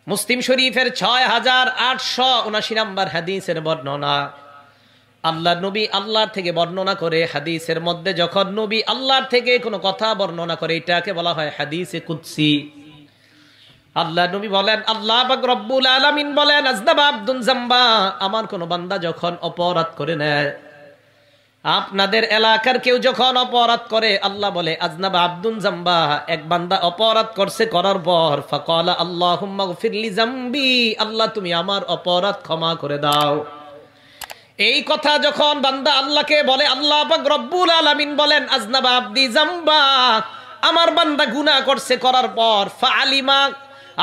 মুসলিম শরীফের 6879 নম্বর হাদিসের বর্ণনা। আল্লাহ নবী আল্লাহর থেকে বর্ণনা করে, হাদিসের মধ্যে যখন নবী আল্লাহর থেকে কোনো কথা বর্ণনা করে এটাকে বলা হয় হাদিসে কুদসি। আল্লাহ নবী বলেন, আল্লাহ পাক রব্বুল আলামিন বলেন, আজনাবা আব্দুন জাম্বা, আমার কোন বান্দা যখন অপরাধ করে নেয়, আপনাদের এলাকার কেউ যখন অপরাধ করে, আল্লাহ বলে আজনাবা আব্দুন জাম্বা, এক বান্দা অপরাধ করছে, করার পর ফাকালা আল্লাহুম্মা গফিরলি জামবি, আল্লাহ তুমি আমার অপরাধ ক্ষমা করে দাও। এই কথা যখন বান্দা আল্লাহকে বলে, আল্লাহ পাক রব্বুল আলামিন বলেন আজনাবা আব্দি জাম্বা, আমার বান্দা গুনাহ করছে, করার পর ফাআলিমা,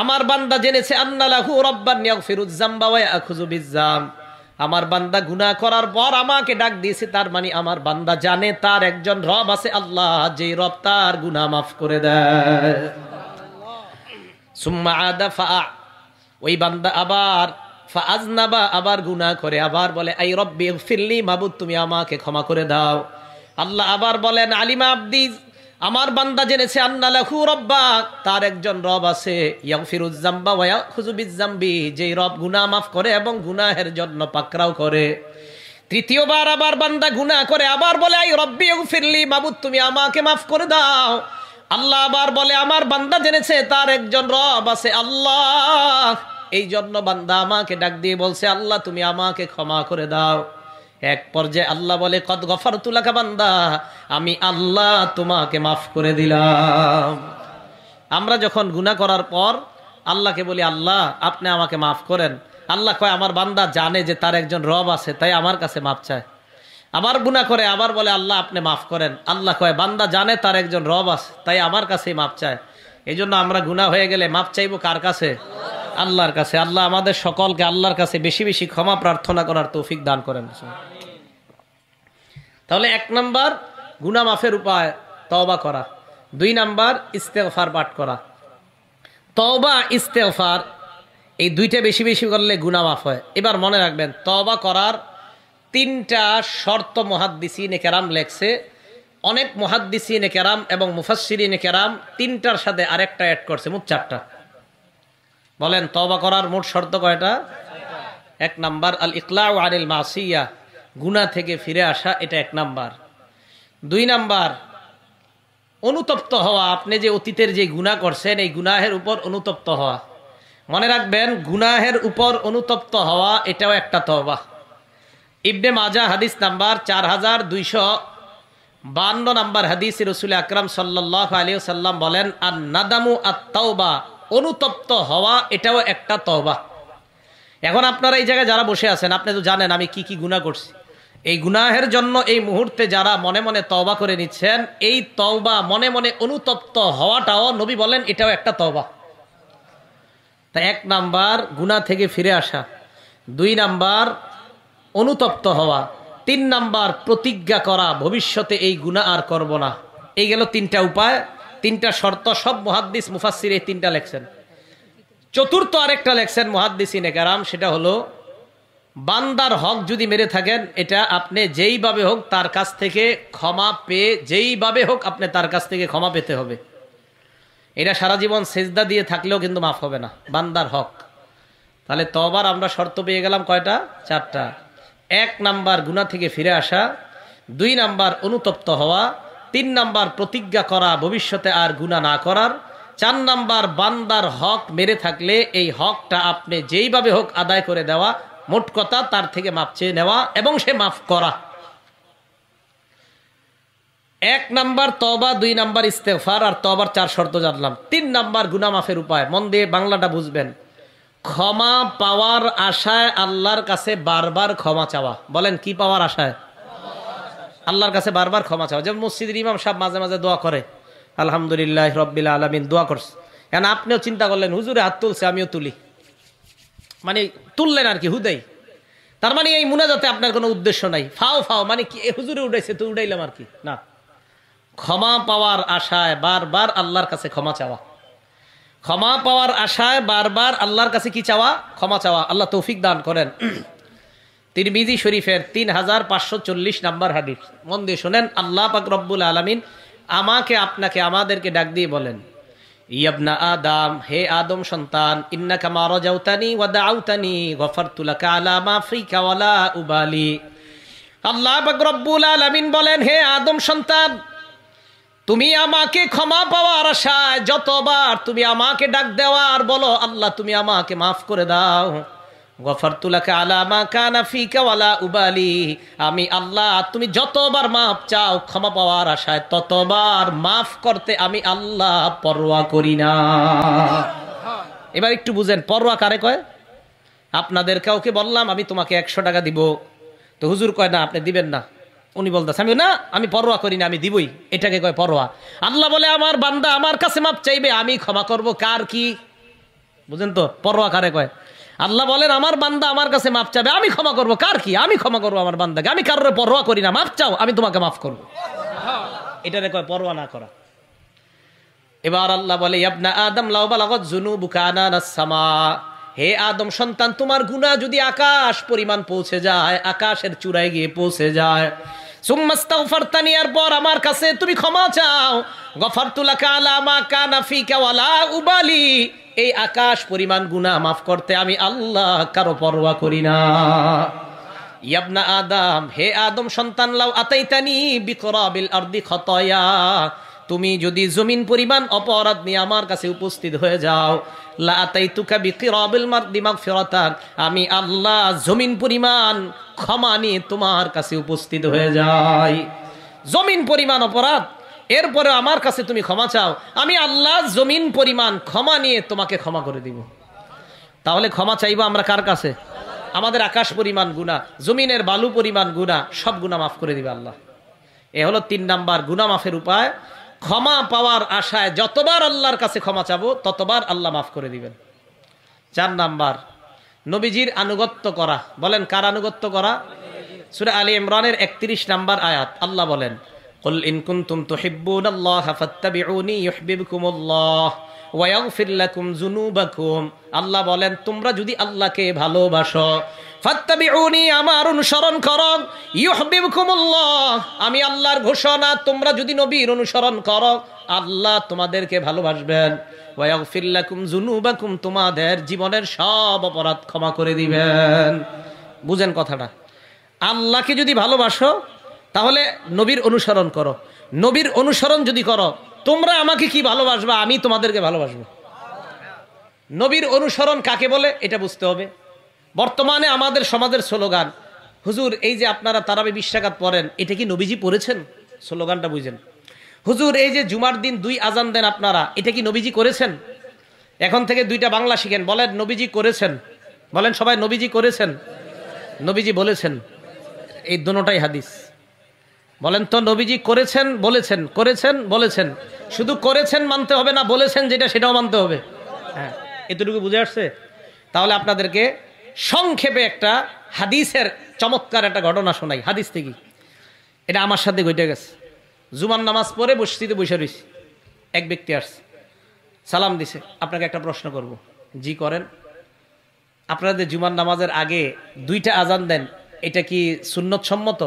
আমার বান্দা জেনেছে আন্না লাহু রাব্বান ইয়াগফিরুয যামবা ওয়া ইয়াখুযু বিয-যাম, আমার বান্দা গুনাহ করার পর আমাকে ডাক দিয়েছে, তার মানে আমার বান্দা জানে তার একজন রব আছে, আল্লাহ, যেই রব তার গুনাহ মাফ করে দেয়। সুম্মা আদা ফা, ওই বান্দা আবার ফাআজনাবা, আবার গুনাহ করে, আবার বলে আই রব্বি ইগফিরলি, মাবুদ তুমি আমাকে ক্ষমা করে দাও। আল্লাহ আবার বলেন আলিমা আব্দি, আমার বান্দা জেনেছে আন্না লাহু রাব্বা, তার একজন রব আছে, ইয়াগফিরুয যামবা ওয়া ইয়াখুযু বিয-যামবি, যেই রব গুনাহ মাফ করে এবং গুনাহের জন্য পাকড়াও করে। তৃতীয়বার আবার বান্দা গুনাহ করে, আবার বলে আই রব্বি ইগফিরলি, মাবুদ তুমি আমাকে মাফ করে দাও। আল্লাহ আবার বলে আমার বান্দা জেনেছে তার একজন রব আছে, আল্লাহ, এই জন্য বান্দা আমাকে ডাক দিয়ে বলছে, আল্লাহ তুমি আমাকে ক্ষমা করে দাও। এক পর্যায়ে আল্লাহ বলে কদ গফারতু লাকা বান্দা, আমি আল্লাহ তোমাকে মাফ করে দিলাম। আমরা যখন গুনাহ করার পর আল্লাহকে বলি আল্লাহ আপনি আমাকে মাফ করেন, আল্লাহ কয় আমার বান্দা জানে যে তার একজন রব আছে, তাই আমার কাছে মাফ চায়। আবার গুনাহ করে, আবার বলে আল্লাহ আপনি মাফ করেন, আল্লাহ কয় বান্দা জানে তার একজন রব আছে, তাই আমার কাছেই মাফ চায়। এই জন্য আমরা গুনাহ হয়ে গেলে মাফ চাইবো কার কাছে? আল্লাহর কাছে। আল্লাহ আমাদের সকলকে আল্লাহর কাছে বেশি বেশি ক্ষমা প্রার্থনা করার তৌফিক দান করেন। তাহলে 1 নাম্বার গুনাহ মাফের উপায় তওবা করা, 2 নাম্বার ইস্তেগফার পাঠ করা। তওবা ইস্তেগফার এই দুইটা বেশি বেশি করলে গুনাহ মাফ হয়। এবার মনে রাখবেন তওবা করার 3টা শর্ত মুহাদ্দিসিনে কেরাম লেখছে। অনেক মুহাদ্দিসিনে কেরাম এবং মুফাসসিরিনে কেরাম 3টার সাথে আরেকটা অ্যাড করছে, মোট 4টা। বলেন তওবা করার মোট শর্ত কয়টা? 1 নাম্বার আল ইকলাউ আনিল মাসিয়া, গুনাহ থেকে ফিরে আসা, এটা 1 নাম্বার। 2 নাম্বার অনুতপ্ত হওয়া, আপনি যে অতীতের যে গুনাহ করছেন এই গুনাহের উপর অনুতপ্ত হওয়া। মনে রাখবেন গুনাহের উপর অনুতপ্ত হওয়া এটাও একটা তওবা। ইবনে মাজাহ হাদিস নাম্বার 4252 নাম্বার হাদিসে রাসূল আকরাম সাল্লাল্লাহু আলাইহি ওয়াসাল্লাম বলেন আন নাদামু আত-তাওবা, অনুতপ্ত হওয়া এটাও একটা তওবা। এখন আপনারা এই জায়গায় যারা বসে আছেন, আপনি তো জানেন আমি কি কি গুনাহ করছি। এই গুনাহের জন্য এই মুহূর্তে যারা মনে মনে তওবা করে নিচ্ছেন, এই তওবা মনে মনে অনুতপ্ত হওয়াটাও নবী বলেন এটাও একটা তওবা। তাই 1 নাম্বার গুনাহ থেকে ফিরে আসা, 2 নাম্বার অনুতপ্ত হওয়া, 3 নাম্বার প্রতিজ্ঞা করা ভবিষ্যতে এই গুনাহ আর করব না। এই গেল 3টা উপায়, 3টা শর্ত। সব মুহাদ্দিস মুফাসসির এই 3টা লেখছেন। চতুর্থ আরেকটা লেখছেন মুহাদ্দিসিনে কেরাম, সেটা হলো বান্দার হক যদি মেরে থাকেন, এটা আপনি যেইভাবে হোক তার কাছ থেকে ক্ষমা পেয়ে, যেইভাবে হোক আপনি তার কাছ থেকে ক্ষমা পেতে হবে। এটা সারা জীবন সেজদা দিয়ে থাকলেও কিন্তু মাফ হবে না, বান্দার হক। তাহলে তওবার আমরা শর্ত পেয়ে গেলাম কয়টা? 4টা। 1 নাম্বার গুনাহ থেকে ফিরে আসা, 2 নাম্বার অনুতপ্ত হওয়া, 3 নাম্বার প্রতিজ্ঞা করা ভবিষ্যতে আর গুনাহ না করার, 4 নাম্বার বান্দার হক মেরে থাকলে এই হকটা আপনি যেইভাবে হোক আদায় করে দেওয়া, মোট কথা তার থেকে মাপ চেয়ে নেওয়া এবং সে মাফ করা। 1 নাম্বার তওবা, 2 নাম্বার ইস্তেগফার, আর তওবার 4 শর্ত জানলাম। 3 নাম্বার গুনাহ মাফের উপায়, মন দিয়ে বাংলাটা বুঝবেন। ক্ষমা পাওয়ার আশায় আল্লাহর কাছে বারবার ক্ষমা চাওয়া। বলেন কি পাওয়ার আশায়? আল্লাহর কাছে বারবার ক্ষমা চাওয়া। যেমন মসজিদের ইমাম সাহেব মাঝে মাঝে দোয়া করে আলহামদুলিল্লাহ রাব্বিল আলামিন, দোয়া করছে। কেন আপনিও চিন্তা করলেন হুজুরে হাত তুলছে আমিও তুলি, মানে তুললেন আর কি হুদাই। তার মানে এই মুনাজাতে আপনার কোনো উদ্দেশ্য নাই, ফাও ফাও মানে কি হুজুরে উঠাইছে তো উঠাইলাম আর কি না। ক্ষমা পাওয়ার আশায় বারবার আল্লাহর কাছে ক্ষমা চাওয়া, ক্ষমা পাওয়ার আশায় বারবার আল্লাহর কাছে কি চাওয়া? ক্ষমা চাওয়া। আল্লাহ তৌফিক দান করেন। তিরমিজি শরীফের 3540 নাম্বার হাদিস, মন দিয়ে শোনেন। আল্লাহ পাক রব্বুল আলামিন আমাকে আপনাকে আমাদেরকে ডাক দিয়ে বলেন ইয়াবনা আদম, হে আদম সন্তান, ইন্নাকা মা রাজাউতানি ওয়া দাউতানি গফারতু লাকা আলা মা ফিকা ওয়ালা উবালি। আল্লাহ পাক রব্বুল আলামিন বলেন, হে আদম সন্তান, তুমি আমাকে ক্ষমা পাওয়ার আশায় যতবার তুমি আমাকে ডাক দেওয়া আর বলো আল্লাহ তুমি আমাকে মাফ করে দাও, গফারতু লাকা আলা মা কানা ফিকা ওয়ালা উবালি, আমি আল্লাহ তুমি যতবার মাফ চাও ক্ষমা পাওয়ার আশায় ততবার মাফ করতে আমি আল্লাহ পরোয়া করি না। এবার একটু বুঝেন পরোয়া কারে কয়? আপনাদের কাউকে বললাম আমি তোমাকে 100 টাকা দিব, তো হুজুর কয় না আপনি দিবেন না, উনি বলতেছে আমি না আমি পরোয়া করি না, আমি দিবই, এটাকে কয় পরোয়া। আল্লাহ বলে আমার বান্দা আমার কাছে মাপ চাইবে আমি ক্ষমা করব, কার কি বুঝেন তো? পরোয়া কারে কয়? আল্লাহ বলেন আমার বান্দা আমার কাছে মাপ চাবে আমি ক্ষমা করব, কার কি? আমি ক্ষমা করবো আমার বান্দাকে, আমি কারোর পরোয়া করি না, মাপ চাও আমি তোমাকে মাফ করব, এটারে কয় পরোয়া না করা। এবার আল্লাহ বলে ইবনা আদম লাউ বালাগাত যুনুবুকা আনানাস সামা, হে আদম সন্তান তোমার গুনাহ যদি আকাশ পরিমাণ পৌঁছে যায়, আকাশের চূড়ায় গিয়ে পৌঁছে যায়, সুম্মাস্তাগফারতানি, এরপর আমার কাছে তুমি ক্ষমা চাও, গফারতু লাকা আলা মা কানা ফিকা ওয়ালা উবালি, এই আকাশ পরিমাণ গুনাহ মাফ করতে আমি আল্লাহ কারো পরোয়া করি না। ইবনা আদম, হে আদম সন্তান লাউ আতাইতানি বিকরাবিল আরদি খতায়া, তুমি যদি জমিন পরিমাণ অপরাধ নিয়ে আমার কাছে উপস্থিত হয়ে যাও, লা আতাইতুকা বিকিরাবিল মারদি মাগফিরাতান, আমি আল্লাহ জমিন পরিমাণ ক্ষমা নিয়ে তোমার কাছে উপস্থিত হয়ে যাই। জমিন পরিমাণ অপরাধ, এরপরে আমার কাছে তুমি ক্ষমা চাও, আমি আল্লাহ জমিন পরিমাণ ক্ষমা নিয়ে তোমাকে ক্ষমা করে দিব। তাহলে ক্ষমা চাইবো আমরা কার কাছে? আমাদের আকাশ পরিমাণ গুনাহ, জমিনের বালু পরিমাণ গুনাহ, সব গুনাহ মাফ করে দিবে আল্লাহ। এ হলো 3 নাম্বার গুনাহ মাফের উপায়। ক্ষমা পাওয়ার আশায় যতবার আল্লাহর কাছে ক্ষমা চাবো ততবার আল্লাহ মাফ করে দিবেন। 4 নাম্বার নবীজির আনুগত্য করা। বলেন কার আনুগত্য করা? সূরা আলী ইমরানের 31 নাম্বার আয়াত আল্লাহ বলেন, কুল ইন কুনতুম তুহিব্বুনাল্লাহা ফাত্তাবিউনি ইউহিব্বুকুমুল্লাহ ওয়া ইয়াগফির লাকুম যুনুবাকুম। আল্লাহ বলেন তোমরা যদি আল্লাহকে ভালোবাসো, ফাত্তাবিউনি আমার অনুসরণ করো, ইউহিব্বুকুমুল্লাহ আমি আল্লাহর ঘোষণা, তোমরা যদি নবীর অনুসরণ করো আল্লাহ তোমাদেরকে ভালোবাসবেন, ওয়া ইয়াগফির লাকুম যুনুবাকুম তোমাদের জীবনের সব অপরাধ ক্ষমা করে দিবেন। বুঝেন কথাটা? আল্লাহকে যদি ভালোবাসো তাহলে নবীর অনুসরণ করো, নবীর অনুসরণ যদি করো তোমরা আমাকে কি ভালোবাসবা, আমি তোমাদেরকে ভালোবাসবো। নবীর অনুসরণ কাকে বলে এটা বুঝতে হবে। বর্তমানে আমাদের সমাজের স্লোগান, হুজুর এই যে আপনারা তারাবি 20 রাকাত পড়েন এটা কি নবীজি পড়েছেন? স্লোগানটা বুঝেন। হুজুর এই যে জুমার দিন 2 আজান দেন আপনারা এটা কি নবীজি করেছেন? এখন থেকে 2টা বাংলা শিখেন, বলেন নবীজি করেছেন, বলেন সবাই নবীজি করেছেন, নবীজি বলেছেন, এই দুটোটাই হাদিস। বলেন তো নবীজি করেছেন বলেছেন, করেছেন বলেছেন, শুধু করেছেন মানতে হবে না, বলেছেন যেটা সেটাও মানতে হবে। হ্যাঁ, এতটুকু বুঝে আসছে? তাহলে আপনাদেরকে সংক্ষেপে একটা হাদিসের চমৎকার একটা ঘটনা শোনাই, হাদিস থেকে। এটা আমার সাথে ঘটে গেছে। জুমার নামাজ পড়ে মসজিদে বসে রয়েছি, এক ব্যক্তি আসছে, সালাম দিছে, আপনাকে একটা প্রশ্ন করব। জি করেন। আপনাদের জুমার নামাজের আগে 2টা আজান দেন এটা কি সুন্নত সম্মত?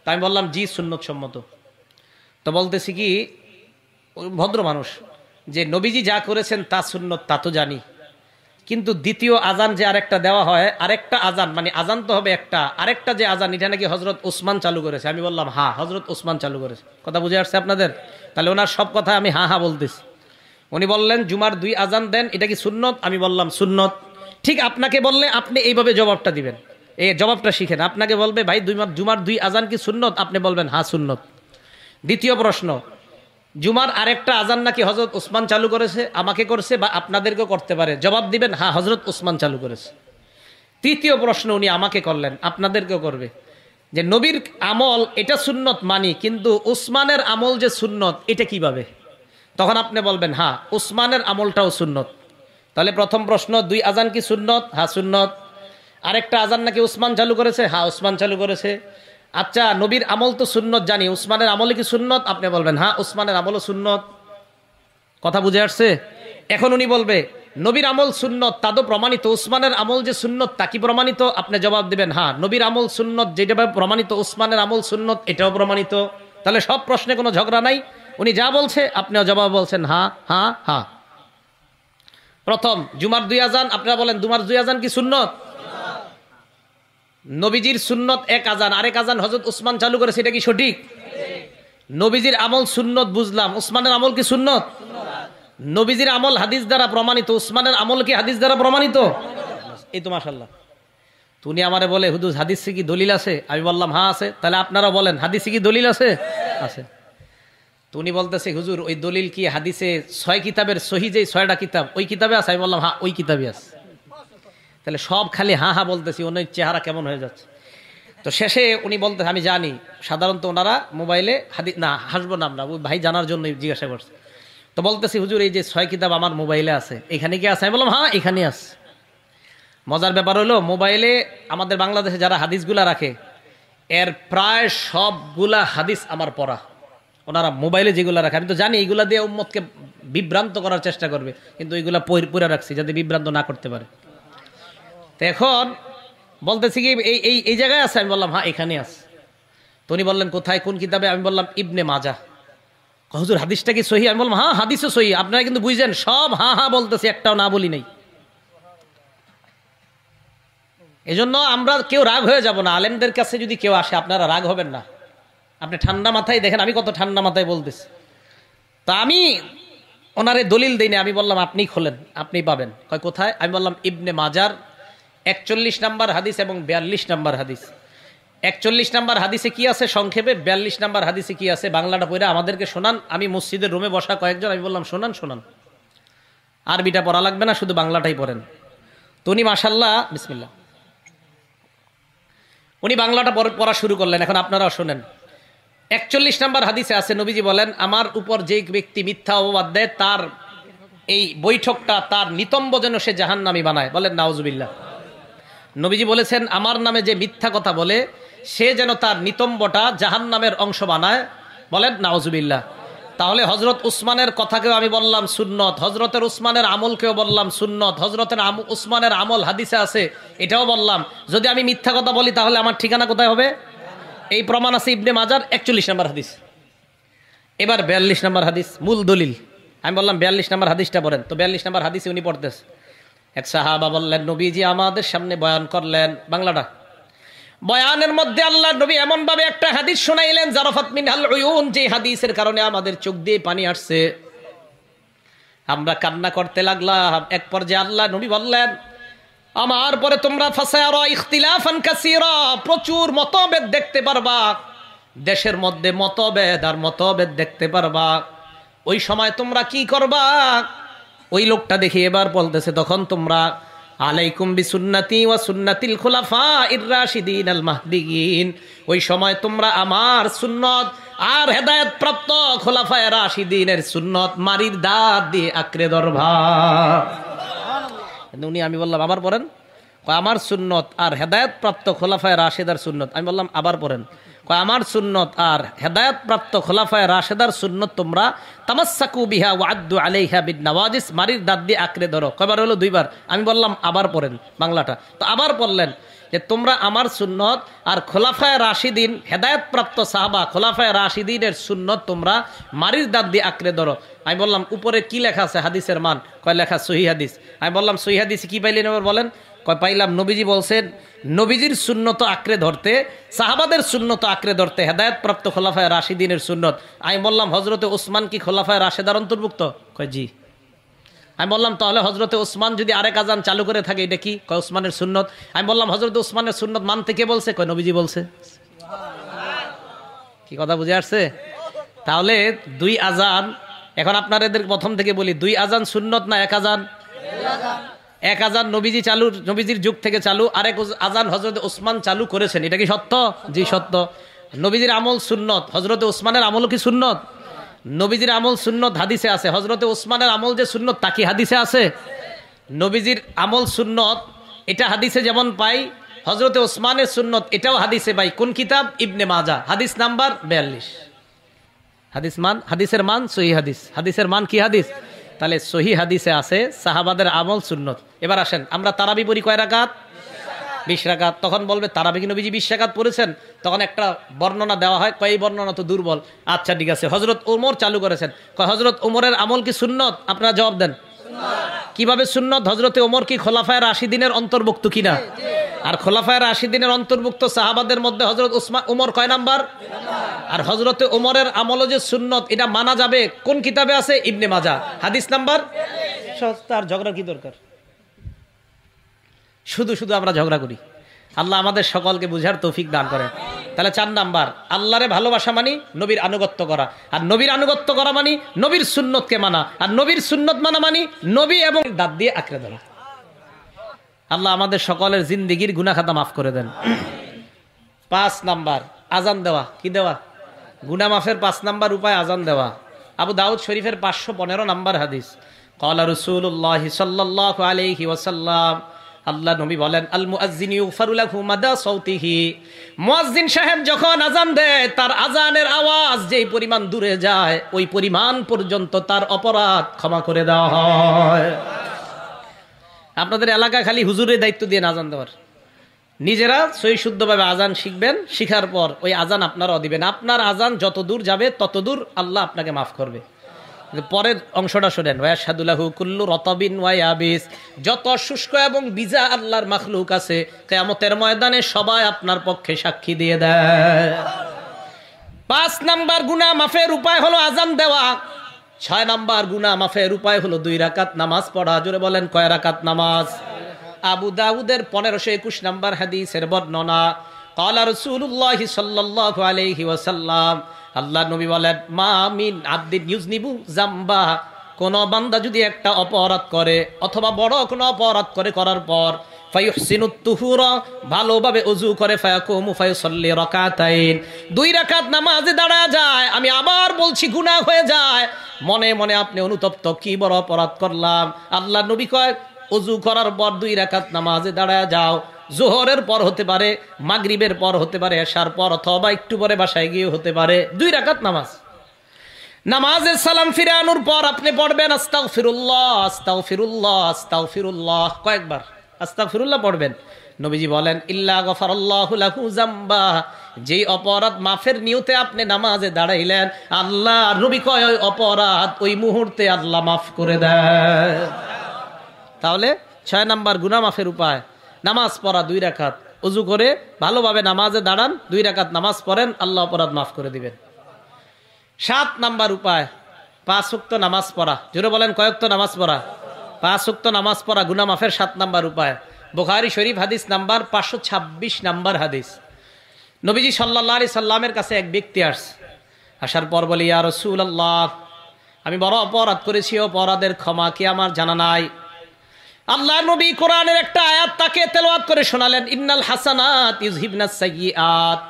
তা আমি বললাম জি সুন্নত সম্মত। তো বলতেছি কি ভদ্র মানুষ যে নবীজি যা করেছেন তা সুন্নত তা তো জানি, কিন্তু দ্বিতীয় আজান যে আরেকটা দেওয়া হয়, আরেকটা আজান মানে আজান তো হবে একটা, আরেকটা যে আজান এটা নাকি হজরত ওসমান চালু করেছে। আমি বললাম হ্যাঁ হজরত ওসমান চালু করেছে। কথা বুঝে আসছে আপনাদের? তাহলে ওনার সব কথা আমি হ্যাঁ হ্যাঁ বলতেছি। উনি বললেন জুমার 2 আজান দেন এটা কি সুন্নত? আমি বললাম সুন্নত। ঠিক আপনাকে বললে আপনি এইভাবে জবাবটা দিবেন, এই জবাবটা শিখেন। আপনাকে বলবে ভাই জুমার 2 আজান কি সুন্নত? আপনি বলবেন হ্যাঁ সুন্নত। দ্বিতীয় প্রশ্ন, জুমার আরেকটা আজান নাকি হজরত ওসমান চালু করেছে, আমাকে করছে বা আপনাদেরকেও করতে পারে, জবাব দিবেন হ্যাঁ হজরত ওসমান চালু করেছে। তৃতীয় প্রশ্ন উনি আমাকে করলেন, আপনাদেরকেও করবে, যে নবীর আমল এটা সুন্নত মানি, কিন্তু ওসমানের আমল যে সুন্নত এটা কিভাবে? তখন আপনি বলবেন হ্যাঁ ওসমানের আমলটাও সুন্নত। তাহলে প্রথম প্রশ্ন 2 আজান কি সুন্নত? হ্যাঁ সুন্নত। আরেকটা আজান নাকি ওসমান চালু করেছে? হ্যাঁ ওসমান চালু করেছে। আচ্ছা নবীর আমল তো সুন্নত জানি, ওসমানের আমলে কি সুন্নত? আপনি বলবেন হ্যাঁ ওসমানের আমলও সুন্নত। কথা বুঝে আসছে? এখন উনি বলবে নবীর আমল সুন্নত তা তো প্রমাণিত, ওসমানের আমল যে সুন্নত তা কি প্রমাণিত? আপনি জবাব দিবেন হ্যাঁ নবীর আমল সুন্নত যেটা প্রমাণিত, ওসমানের আমল সুন্নত এটাও প্রমাণিত। তাহলে সব প্রশ্নে কোনো ঝগড়া নাই, উনি যা বলছে আপনিও জবাব বলছেন হ্যাঁ হ্যাঁ হ্যাঁ। প্রথম জুমার 2 আজান, আপনারা বলেন জুমার 2 আজান কি সুন্নত? নবীজির সুন্নত 1 আজান, আরেক আজান হযরত উসমান চালু করেছে, এটা কি সঠিক? নবীজির আমল সুন্নত বুঝলাম, উসমানের আমল কি সুন্নত? নবীজির আমল হাদিস দ্বারা প্রমাণিত, উসমানের আমল কি হাদিস দ্বারা প্রমাণিত? এই তো মাশাআল্লাহ। তুমি আমারে বলে হুজুর হাদিসে কি দলিল আছে? আমি বললাম হ্যাঁ আছে। তাহলে আপনারা বলেন হাদিসে কি দলিল আছে? আছে। তুমি বলতেছে হুজুর ওই দলিল কি হাদিসে 6 কিতাবের সহি যে 6টা কিতাব ওই কিতাবে আছে? আমি বললাম হ্যাঁ ওই কিতাবে আছে। তাহলে সব খালি হ্যাঁ হ্যাঁ বলতেছি, ওনার চেহারা কেমন হয়ে যাচ্ছে। তো শেষে উনি বলতে, আমি জানি সাধারণত ওনারা মোবাইলে হাদিস না, হাসবো না আমরা, ওই ভাই জানার জন্য জিজ্ঞাসা করছে। তো বলতেছি হুজুর এই যে 6 কিতাব আমার মোবাইলে আছে, এখানে কি আছে? আমি বললাম হ্যাঁ এখানে আছে। মজার ব্যাপার হলো মোবাইলে আমাদের বাংলাদেশে যারা হাদিসগুলা রাখে এর প্রায় সবগুলা হাদিস আমার পড়া। ওনারা মোবাইলে যেগুলো রাখে, আমি তো জানি এইগুলা দিয়ে উম্মতকে বিভ্রান্ত করার চেষ্টা করবে, কিন্তু এইগুলা পড়ে রাখছি যাতে বিভ্রান্ত না করতে পারে। তো এখন বলতেছি কি এই জায়গায় আছে? আমি বললাম হ্যাঁ এখানে আছে। তো উনি বললেন কোথায়, কোন কিতাবে? আমি বললাম ইবনে মাজাহ। হুজুর হাদিসটা কি সহি? আমি বললাম হ্যাঁ হাদিসও সহি। আপনারা কিন্তু বুঝছেন সব হ্যাঁ হ্যাঁ বলতেছি, একটাও না বলি নাই। এজন্য আমরা কেউ রাগ হয়ে যাব না। আলেমদের কাছে যদি কেউ আসে আপনারা রাগ হবেন না, আপনি ঠান্ডা মাথায় দেখেন আমি কত ঠান্ডা মাথায় বলতেছি। তা আমি ওনারে দলিল দিইনি, আমি বললাম আপনি খোলেন, আপনি পাবেন। কয় কোথায়? আমি বললাম ইবনে মাজার 41 নম্বর হাদিস এবং 42 নম্বর হাদিস। 41 নম্বর হাদিসে কি আছে সংক্ষেপে, 42 নম্বর হাদিসে কি আছে বাংলাটা পড়ে আমাদেরকে শোনান। আমি মসজিদের রুমে বসা কয়েকজন, আমি বললাম শোনান শোনান, আরবিটা পড়া লাগবে না, শুধু বাংলাটাই পড়েন। তো উনি মাশাআল্লাহ বিসমিল্লাহ উনি বাংলাটা পড়া শুরু করলেন। এখন আপনারাও শোনেন। 41 নম্বর হাদিসে আছে নবীজি বলেন, আমার উপর যে ব্যক্তি মিথ্যা অপবাদ দেয় তার এই বৈঠকটা তার নিতম্ব যেন সে জাহান্নামী বানায়। বলেন নাউজুবিল্লাহ। নবীজি বলেছেন আমার নামে যে মিথ্যা কথা বলে সে যেন তার নিতম্বটা জাহান্নামের অংশ বানায়। বলেন নাউজুবিল্লাহ। তাহলে হযরত উসমানের কথাকেও আমি বললাম সুন্নত, হযরতের উসমানের আমলকেও বললাম সুন্নত, হযরতের উসমানের আমল হাদিসে আছে এটাও বললাম। যদি আমি মিথ্যা কথা বলি তাহলে আমার ঠিকানা কোথায় হবে? এই প্রমাণ আছে ইবনে মাজার 41 নম্বর হাদিস। এবার 42 নম্বর হাদিস, মূল দলিল। আমি বললাম 42 নম্বর হাদিসটা পড়েন। তো 42 নম্বর হাদিসে উনি পড়তেছে, এক সাহাবা বললেন নবীজি আমাদের সামনে বয়ান করলেন। বাংলাটা, বয়ানের মধ্যে আল্লাহ নবী এমন ভাবে একটা হাদিস শোনাইলেন জারাফাত মিনহাল উয়ুন, যে হাদিসের কারণে আমাদের চোখ দিয়ে পানি আসছে, আমরা কান্না করতে লাগলাম। এক পর্যায়ে আল্লাহ নবী বললেন আমার পরে তোমরা ফাসায়ারা ইখতিলাফান কাসীরা, প্রচুর মতভেদ দেখতে পারবা, দেশের মধ্যে মতভেদ আর মতভেদ দেখতে পারবা। ওই সময় তোমরা কি করবা? ওই লোকটা দেখি এবার বলতেছে, তখন তোমরা আলাইকুম বিসুন্নতি ওয়া সুন্নাতিল খুলাফাইর রাশিদিন আল মাহদিয়িন, ওই সময় তোমরা আমার সুন্নত আর হেদায়েত প্রাপ্ত খুলাফায়ে রাশিদিনের সুন্নত মারির দাঁত দিয়ে আঁকড়ে ধরবা। উনি, আমি বললাম আবার পড়েন। আমার সুন্নত আর হেদায়েত প্রাপ্ত খোলাফায়ে রাশেদার সুন্নত। আমি বললাম আবার পড়েন। আমার সুন্নত আর হেদায়েত প্রাপ্ত খোলাফায়ে রাশেদার সুন্নত তোমরা তামাসসাকু বিহা ওয়া আদ্দু আলাইহা বিন নওয়াজিস, মারির দাঁত দিয়ে আঁকড়ে ধরো। কয়বার হলো? 2 বার। আমি বললাম আবার পড়েন বাংলাটা। তো আবার পড়লেন যে তোমরা আমার সুন্নত আর খোলাফায়ে রাশিদিন হেদায়েত প্রাপ্ত সাহাবা খোলাফায়ে রাশিদিনের সুন্নত তোমরা মারির দাঁত দিয়ে আঁকড়ে ধরো। আমি বললাম উপরে কি লেখা আছে হাদিসের মান? কয় লেখা সহিহ হাদিস। আমি বললাম সহিহ হাদিসে কি পাইলেন এবার বলেন? কয় পাইলাম নবীজি বলছেন নবীজির সুন্নত আঁকড়ে ধরতে, সাহাবাদের সুন্নত আঁকড়ে ধরতে হেদায়েত প্রাপ্ত খোলাফায়ে রাশিদিনের সুন্নত। আমি বললাম হযরতে ওসমান কি খোলাফায়ে রাশেদার অন্তর্ভুক্ত? কয় জি। আমি বললাম তাহলে হযরতে ওসমান যদি আরেক আজান চালু করে থাকে এটা কি? কয় ওসমানের সুন্নত। আমি বললাম হযরতে ওসমানের সুন্নত মানতে কে বলছে? কয় নবীজি বলছে। কি কথা বুঝে আসছে? তাহলে 2 আজান, এখন আপনাদের প্রথম থেকে বলি, 2 আজান সুন্নত না 1 আজান? 1 আজান নবীজি চালু, নবীজির যুগ থেকে চালু, আরেক আজান হযরতে ওসমান চালু করেছেন। এটা কি সত্য? জি সত্য। নবীজির আমল সুন্নত, হযরতে ওসমানের আমলও কি সুন্নত? নবীজির আমল সুন্নত হাদিসে আছে, হযরতে ওসমানের আমল যে সুন্নত তা কি হাদিসে আছে? নবীজির আমল সুন্নত এটা হাদিসে যেমন পাই, হযরতে ওসমানের সুন্নত এটাও হাদিসে পাই। কোন কিতাব? ইবনে মাজাহ, হাদিস নাম্বার 42। হাদিসের মান সহিহ হাদিস। হাদিসের মান কি হাদিস? তাহলে সহিহ হাদিসে আছে সাহাবাদের আমল সুন্নত। এবার আসেন আমরা তারাবি পড়ি কয় রাকাত? 20 রাকাত। তখন বলবে তারাবি কি নবীজি 20 রাকাত পড়েছেন? তখন একটা বর্ণনা দেওয়া হয়, কয় বর্ণনা তো দুর্বল। আচ্ছা ঠিক আছে, হযরত ওমর চালু করেছেন। কয় হযরত ওমরের আমল কি সুন্নত? আপনারা জবাব দেন। কিভাবে সুন্নত? হযরতে ওমর কি খোলাফায়ে রাশিদিনের অন্তর্ভুক্ত কিনা? আর খোলাফায়ে রাশিদিনের অন্তর্ভুক্ত সাহাবাদের মধ্যে হযরত ওমর কয় নাম্বার? আর হযরতে ওমরের আমল যে সুন্নত, এটা মানা যাবে কোন কিতাবে আছে? ইবনে মাজাহ, হাদিস নাম্বার। তার ঝগড়া কি দরকার? শুধু শুধু আমরা ঝগড়া করি। আল্লাহ আমাদের সকলকে বুঝার তৌফিক দান করেন। তাহলে 4 নাম্বার, আল্লাহরে ভালোবাসা মানি নবীর আনুগত্য করা, আর নবীর আনুগত্য করা মানি নবীর সুন্নতকে মানা, আর নবীর সুন্নত মানা মানি নবী এবং দাঁত দিয়ে আঁকড়ে ধরা। আল্লাহ আমাদের সকলের জিন্দেগির গুনাহ খাতা মাফ করে দেন। 5 নাম্বার, আজান দেওয়া। কি দেওয়া? গুনাহ মাফের 5 নাম্বার উপায় আজান দেওয়া। আবু দাউদ শরীফের 515 নাম্বার হাদিস, ক্বালা রাসূলুল্লাহ সাল্লাল্লাহু আলাইহি ওয়াসাল্লাম, আল্লাহ নবী বলেন, আল মুআজ্জিন ইউগফারু লাহু মাদা সাউতিহি, মুয়াজ্জিন সাহেব যখন আজান দেয়, তার আজানের আওয়াজ যেই পরিমাণ দূরে যায়, ওই পরিমাণ পর্যন্ত তার অপরাধ ক্ষমা করে দেওয়া হয়। আপনাদের এলাকা খালি হুজুরের দায়িত্ব দিয়ে আজান দেওয়ার, নিজেরা সহি শুদ্ধভাবে আজান শিখবেন, শিখার পর ওই আজান আপনারাও দিবেন। আপনার আজান যত দূর যাবে তত দূর আল্লাহ আপনাকে মাফ করবে। পরের অংশটা শোনেন, ওয়াশহাদুলাহু কুল্লু রতাবিন ওয়া ইয়াবিস, যত শুষ্ক এবং বিজা আল্লাহর মাখলুক আছে, কিয়ামতের ময়দানে সবাই আপনার পক্ষে সাক্ষী দিয়ে দেয়। 5 নাম্বার গুনাহ মাফের উপায় হলো আজান দেওয়া। 6 নাম্বার গুনাহ মাফের উপায় হলো 2 রাকাত নামাজ পড়া। জোরে বলেন, কয় রাকাত নামাজ? আবু দাউদের 1521 নাম্বার হাদিসের বর্ণনা, ক্বালা রাসূলুল্লাহ সাল্লাল্লাহু আলাইহি ওয়াসাল্লাম, আল্লাহ নবী বলেন, মা মিন আবদিন ইউজনিবু জামবা, কোন বান্দা যদি একটা অপরাধ করে অথবা বড় কোনো অপরাধ করে, করার পর ফায়ুহসিনুত তুহুরা, ভালোভাবে ওযু করে, ফায়াকুমু ফায়ুসাল্লি রাকাতাইন, 2 রাকাত নামাজে দাঁড়ায় যায়। আমি আবার বলছি, গুনাহ হয়ে যায়। মনে মনে আপনি অনুতপ্ত, কি বড় অপরাধ করলাম। আল্লাহ নবী কয়, ওযু করার পর 2 রাকাত নামাজে দাঁড়ায় যাও। জোহরের পর হতে পারে, মাগরিবের পর হতে পারে, এশার পর, অথবা একটু পরে বাসায় গিয়ে হতে পারে। 2 রাকাত নামাজ। নামাজের সালাম ফিরানোর পর আপনি পড়বেন আস্তাগফিরুল্লাহ, আস্তাগফিরুল্লাহ, আস্তাগফিরুল্লাহ, কয়েকবার আস্তাগফিরুল্লাহ পড়বেন। নবীজি বলেন, ইল্লা গফারাল্লাহু লাহু যামবা, যেই অপরাধ মাফের নিয়তে আপনি নামাজে দাঁড়াইলেন, আল্লাহ নবী কয় ওই অপরাধ ওই মুহূর্তে আল্লাহ মাফ করে দেয়। তাহলে 6 নাম্বার গুনাহ মাফের উপায় নামাজ পড়া, 2 রাকাত ওযু করে ভালোভাবে নামাজে দাঁড়ান, 2 রাকাত নামাজ পড়েন, আল্লাহ অপরাধ মাফ করে দিবেন। 7 নাম্বার উপায় 5 ওয়াক্ত নামাজ পড়া। জোরে বলেন, কয় ওয়াক্ত নামাজ পড়া? 5 ওয়াক্ত নামাজ পড়া গুনাহ মাফের 7 নাম্বার উপায়। বুখারী শরীফ হাদিস নাম্বার 526 নাম্বার হাদিস। নবীজি সাল্লাল্লাহু আলাইহি সাল্লামের কাছে এক ব্যক্তি আসার পর বলে, ইয়া রাসূলুল্লাহ, আমি বড় অপরাধ করেছি, অপরাধের ক্ষমা কি আমার জানা নাই? আল্লাহ নবী কোরআনের একটা আয়াত তাকে তেলাওয়াত করে শোনালেন, ইন্নাল হাসানাত ইউযহিবনাস সাইয়্যাত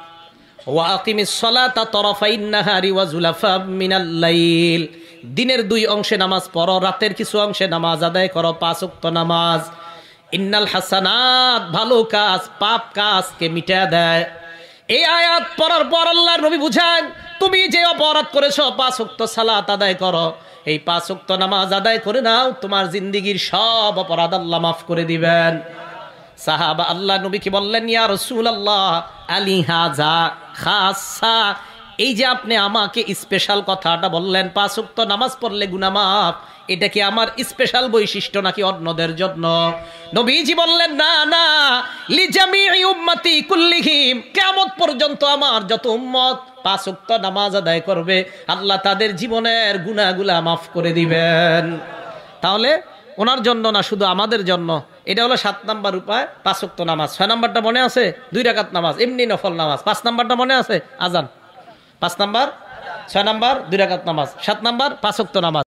ওয়া আকিমিস সালাতা তারাফাইন নাহারি ওয়া যুলাফাম মিনাল লাইল, দিনের 2 অংশে নামাজ পড়ো, রাতের কিছু অংশে নামাজ আদায় করো, 5 ওয়াক্ত নামাজ। ইন্নাল হাসানাত, ভালো কাজ পাপ কাজকে মিটায় দেয়। এই আয়াত পড়ার পর আল্লাহর নবী বুঝান, তুমি যে অপরাধ করেছো, 5 ওয়াক্ত সালাত আদায় করো, এই 5 ওয়াক্ত নামাজ আদায় করে নাও, তোমার জিন্দেগীর সব অপরাধ আল্লাহ মাফ করে দিবেন। সাহাবা আল্লাহ নবীকে বললেন, ইয়া রাসূলুল্লাহ, আলী হাযা খাসা, এই যে আপনি আমাকে স্পেশাল কথাটা বললেন, 5 ওয়াক্ত নামাজ পড়লে গুনাহ মাফ, এটা কি আমার স্পেশাল বৈশিষ্ট্য নাকি অন্যদের জন্য? নবীজি বললেন, না না, লিজামিই উম্মতি কুল্লিহিম, কিয়ামত পর্যন্ত আমার যত উম্মত 5 ওয়াক্ত নামাজ আদায় করবে, আল্লাহ তাদের জীবনের গুনাহগুলা মাফ করে দিবেন। তাহলে ওনার জন্য না, শুধু আমাদের জন্য। এটা হলো 7 নাম্বার উপায়, 5 ওয়াক্ত নামাজ। 6 নাম্বারটা মনে আছে? 2 রাকাত নামাজ, এমনি নফল নামাজ। 5 নাম্বারটা মনে আছে? আজান। 5 নাম্বার, 6 নাম্বার 2 রাকাত নামাজ, 7 নাম্বার 5 ওয়াক্ত নামাজ।